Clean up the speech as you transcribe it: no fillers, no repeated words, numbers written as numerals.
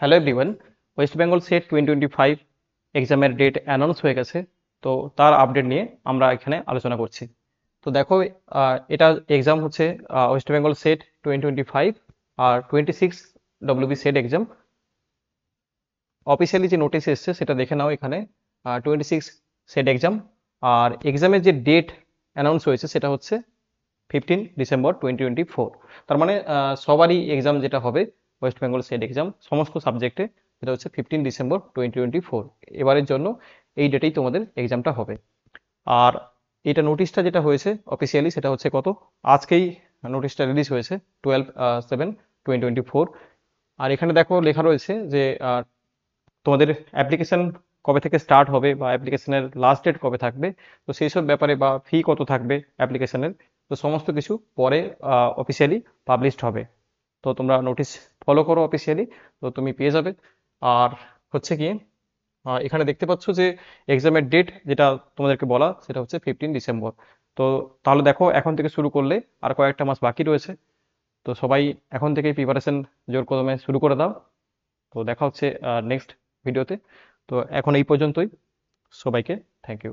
Hello everyone. West Bengal set 2025 এক্সামের date announce হয়ে গেছে। তো তার আপডেট নিয়ে আমরা এখানে আলোচনা করছি। তো দেখো, এটা এক্সাম হচ্ছে ওয়েস্ট বেঙ্গল সেট 2025 আর 26 ডব্লিউবি সেট এক্সাম। অফিসিয়ালি যে নোটিশ এসছে সেটা দেখে নাও এখানে। 26 সেট এক্সাম, আর এক্সামের যে ডেট অ্যানাউন্স হয়েছে সেটা হচ্ছে 15 ডিসেম্বর 2024। তার মানে সবারই এক্সাম যেটা হবে ওয়েস্ট বেঙ্গল সেট এক্সাম সমস্ত সাবজেক্টে, সেটা হচ্ছে 15 ডিসেম্বর 2024। এবারের জন্য এই ডেটেই তোমাদের এক্সামটা হবে। আর এটা নোটিশটা যেটা হয়েছে অফিসিয়ালি সেটা হচ্ছে কত, আজকেই নোটিশটা রিলিজ হয়েছে 12/7/2024। আর এখানে দেখো লেখা রয়েছে যে তোমাদের অ্যাপ্লিকেশন কবে থেকে স্টার্ট হবে বা অ্যাপ্লিকেশনের লাস্ট ডেট কবে থাকবে, তো সেই সব ব্যাপারে বা ফি কত থাকবে অ্যাপ্লিকেশনের, তো সমস্ত কিছু পরে অফিসিয়ালি পাবলিশড হবে। তো তোমরা নোটিশ ফলো করো অফিসিয়ালি, তো তুমি পেয়ে যাবে। আর হচ্ছে কি, এখানে দেখতে পাচ্ছ যে এক্সামের ডেট যেটা তোমাদেরকে বলা সেটা হচ্ছে 15 ডিসেম্বর। তো তাহলে দেখো এখন থেকে শুরু করলে আর কয়েকটা মাস বাকি রয়েছে। তো সবাই এখন থেকেই প্রিপারেশন জোর কদমে শুরু করে দাও। তো দেখা হচ্ছে নেক্সট ভিডিওতে। তো এখন এই পর্যন্তই। সবাইকে থ্যাংক ইউ।